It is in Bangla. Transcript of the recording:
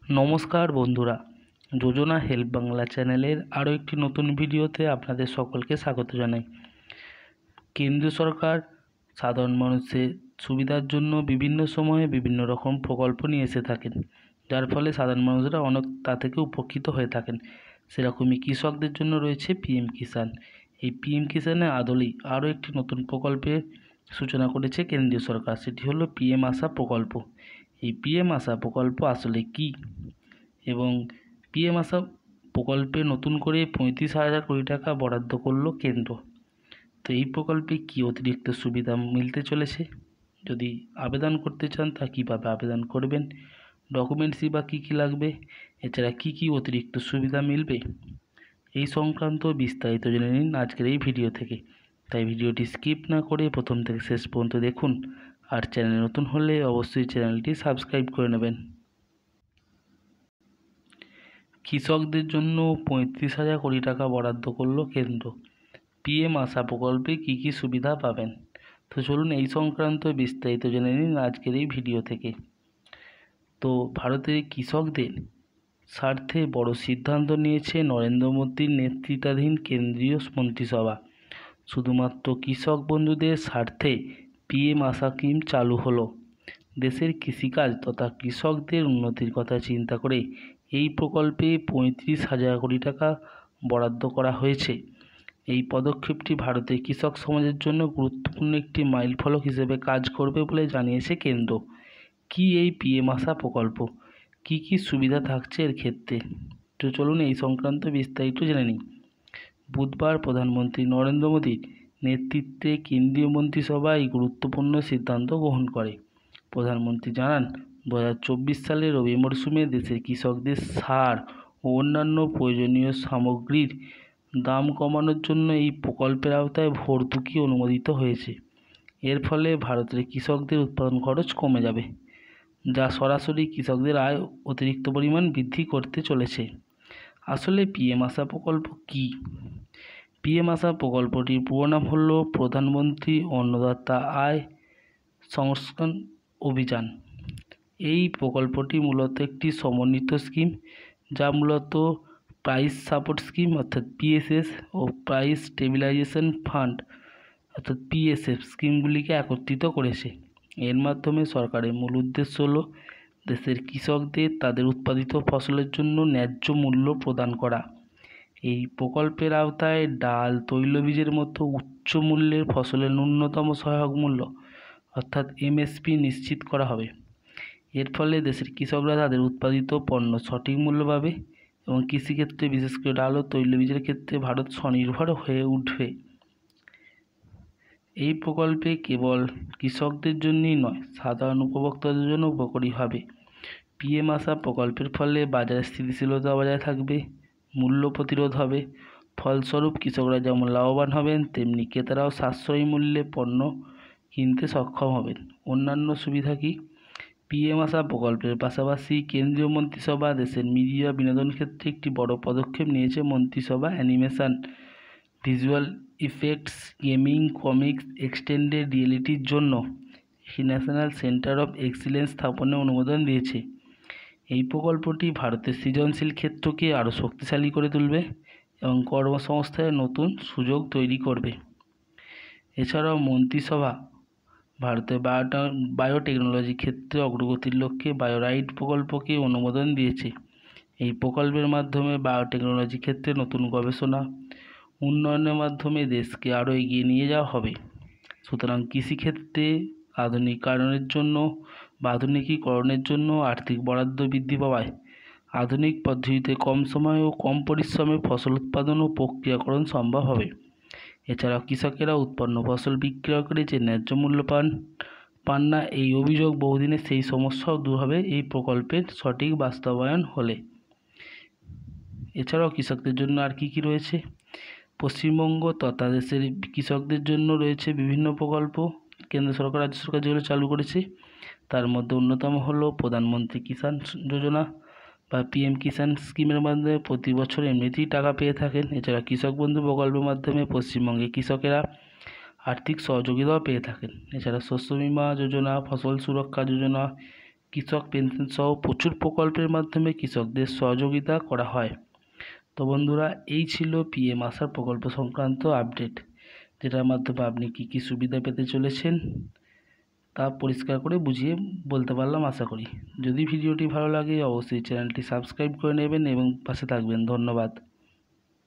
নমস্কার বন্ধুরা, যোজনা হেল্প বাংলা চ্যানেলের আরও একটি নতুন ভিডিওতে আপনাদের সকলকে স্বাগত জানাই। কেন্দ্রীয় সরকার সাধারণ মানুষের সুবিধার জন্য বিভিন্ন সময়ে বিভিন্ন রকম প্রকল্প নিয়ে এসে থাকেন, যার ফলে সাধারণ মানুষরা অনেক তা থেকে উপকৃত হয়ে থাকেন। সেরকমই কৃষকদের জন্য রয়েছে পিএম কিষাণ। এই পিএম কিষাণের আদলেই আরও একটি নতুন প্রকল্পের সূচনা করেছে কেন্দ্রীয় সরকার, সেটি হলো পিএম আশা প্রকল্প। এই পিএম আশা প্রকল্প আসলে কী এবং পিএম আশা প্রকল্পে নতুন করে 35,000 কোটি টাকা বরাদ্দ করলো কেন্দ্র। তো এই প্রকল্পে কী অতিরিক্ত সুবিধা মিলতে চলেছে, যদি আবেদন করতে চান তা কীভাবে আবেদন করবেন, ডকুমেন্টসই বা কী কী লাগবে, এছাড়া কী কী অতিরিক্ত সুবিধা মিলবে, এই সংক্রান্ত বিস্তারিত জেনে নিন আজকের এই ভিডিও থেকে। তাই ভিডিওটি স্কিপ না করে প্রথম থেকে শেষ পর্যন্ত দেখুন, আর চ্যানেল নতুন হলে অবশ্যই চ্যানেলটি সাবস্ক্রাইব করে নেবেন। কৃষকদের জন্য 35,000 কোটি টাকা বরাদ্দ করলো কেন্দ্র। পিএম আশা প্রকল্পে কী কী সুবিধা পাবেন, তো চলুন এই সংক্রান্ত বিস্তারিত জেনে নিন আজকের এই ভিডিও থেকে। তো ভারতের কৃষকদের স্বার্থে বড় সিদ্ধান্ত নিয়েছে নরেন্দ্র মোদীর নেতৃত্বাধীন কেন্দ্রীয় মন্ত্রিসভা। শুধুমাত্র কৃষক বন্ধুদের স্বার্থে পিএম আশা স্কিম চালু হলো। দেশের কৃষিকাজ তথা কৃষকদের উন্নতির কথা চিন্তা করে এই প্রকল্পে 35,000 কোটি টাকা বরাদ্দ করা হয়েছে। এই পদক্ষেপটি ভারতের কৃষক সমাজের জন্য গুরুত্বপূর্ণ একটি মাইলফলক হিসেবে কাজ করবে বলে জানিয়েছে কেন্দ্র। কি এই পিএম আশা প্রকল্প, কি কি সুবিধা থাকছে এর ক্ষেত্রে, তো চলুন এই সংক্রান্ত বিস্তারিত জেনে নিই। বুধবার প্রধানমন্ত্রী নরেন্দ্র মোদীর নেতৃত্বে কেন্দ্রীয় মন্ত্রিসভা এই গুরুত্বপূর্ণ সিদ্ধান্ত গ্রহণ করে। প্রধানমন্ত্রী জানান, 2024 সালের রবি মরশুমে দেশের কৃষকদের সার ও অন্যান্য প্রয়োজনীয় সামগ্রীর দাম কমানোর জন্য এই প্রকল্পের আওতায় ভর্তুকি অনুমোদিত হয়েছে। এর ফলে ভারতের কৃষকদের উৎপাদন খরচ কমে যাবে, যা সরাসরি কৃষকদের আয় অতিরিক্ত পরিমাণ বৃদ্ধি করতে চলেছে। আসলে পিএম আশা প্রকল্প কী? পিএম আশা প্রকল্পটির পুরো নাম হল প্রধানমন্ত্রী অন্নদাতা আয় সংস্থান অভিযান। এই প্রকল্পটি মূলত একটি সমন্বিত স্কিম, যা মূলত প্রাইস সাপোর্ট স্কিম অর্থাৎ পিএসএস ও প্রাইস স্টেবিলাইজেশন ফান্ড অর্থাৎ পিএসএফ স্কিমগুলিকে একত্রিত করেছে। এর মাধ্যমে সরকারের মূল উদ্দেশ্য হল দেশের কৃষকদের তাদের উৎপাদিত ফসলের জন্য ন্যায্য মূল্য প্রদান করা। এই প্রকল্পের আওতায় ডাল, তৈলবীজের মতো উচ্চ মূল্যের ফসলের ন্যূনতম সহায়ক মূল্য অর্থাৎ এমএসপি নিশ্চিত করা হবে। এর ফলে দেশের কৃষকরা তাদের উৎপাদিত পণ্য সঠিক মূল্য পাবে এবং কৃষিক্ষেত্রে বিশেষ করে ডাল ও তৈলবীজের ক্ষেত্রে ভারত স্বনির্ভর হয়ে উঠবে। এই প্রকল্পে কেবল কৃষকদের জন্যই নয়, সাধারণ উপভোক্তাদের জন্য উপকারী হবে। পিএম আশা প্রকল্পের ফলে বাজারে স্থিতিশীলতা বজায় থাকবে, মূল্য প্রতিরোধ হবে। ফলস্বরূপ কৃষকরা যেমন লাভবান হবেন, তেমনি ক্রেতারাও সাশ্রয়ী মূল্যে পণ্য কিনতে সক্ষম হবেন। অন্যান্য সুবিধা কি? পিএম আশা প্রকল্পের পাশাপাশি কেন্দ্রীয় মন্ত্রিসভা দেশের মিডিয়া বিনোদন ক্ষেত্রে একটি বড় পদক্ষেপ নিয়েছে। মন্ত্রিসভা animation, visual effects, gaming, comics, extended রিয়েলিটির জন্য ন্যাশনাল সেন্টার অফ এক্সিলেন্স স্থাপনে অনুমোদন দিয়েছে। এই প্রকল্পটি ভারতের সৃজনশীল ক্ষেত্রকে আরও শক্তিশালী করে তুলবে এবং কর্মসংস্থানের নতুন সুযোগ তৈরি করবে। এছাড়াও মন্ত্রিসভা ভারতের বায়োটেকনোলজি ক্ষেত্রে অগ্রগতির লক্ষ্যে বায়োরাইট প্রকল্পকে অনুমোদন দিয়েছে। এই প্রকল্পের মাধ্যমে বায়োটেকনোলজি ক্ষেত্রে নতুন গবেষণা উন্নয়নের মাধ্যমে দেশকে আরও এগিয়ে নিয়ে যাওয়া হবে। সুতরাং কৃষিক্ষেত্রে আধুনিকীকরণের জন্য আর্থিক বরাদ্দ বৃদ্ধি পাওয়ায় আধুনিক পদ্ধতিতে কম সময় ও কম পরিশ্রমে ফসল উৎপাদন ও প্রক্রিয়াকরণ সম্ভব হবে। এছাড়াও কৃষকেরা উৎপন্ন ফসল বিক্রয় করে যে ন্যায্য মূল্য পান না, এই অভিযোগ বহুদিনের সেই সমস্যাও দূর হবে এই প্রকল্পের সঠিক বাস্তবায়ন হলে। এছাড়াও কৃষকদের জন্য আর কি রয়েছে? পশ্চিমবঙ্গ তথা দেশের কৃষকদের জন্য রয়েছে বিভিন্ন প্রকল্প, কেন্দ্র সরকার রাজ্য সরকার যেগুলো চালু করেছে। তার মধ্যে অন্যতম হলো প্রধানমন্ত্রী কিষাণ যোজনা বা পিএম কিষাণ স্কিমের মাধ্যমে প্রতি বছর এমনিতেই টাকা পেয়ে থাকেন। এছাড়া কৃষক বন্ধু প্রকল্পের মাধ্যমে পশ্চিমবঙ্গে কৃষকেরা আর্থিক সহযোগিতাও পেয়ে থাকেন। এছাড়া শস্য বিমা যোজনা, ফসল সুরক্ষা যোজনা, কৃষক পেনশন সহ প্রচুর প্রকল্পের মাধ্যমে কৃষকদের সহযোগিতা করা হয়। তো বন্ধুরা, এই ছিল পিএম আশা প্রকল্প সংক্রান্ত আপডেট, যেটার মাধ্যমে আপনি কী কী সুবিধা পেতে চলেছেন তা পরিষ্কার করে বুঝিয়ে বলতে পারলাম আশা করি। যদি ভিডিওটি ভালো লাগে অবশ্যই চ্যানেলটি সাবস্ক্রাইব করে নেবেন এবং পাশে থাকবেন। ধন্যবাদ।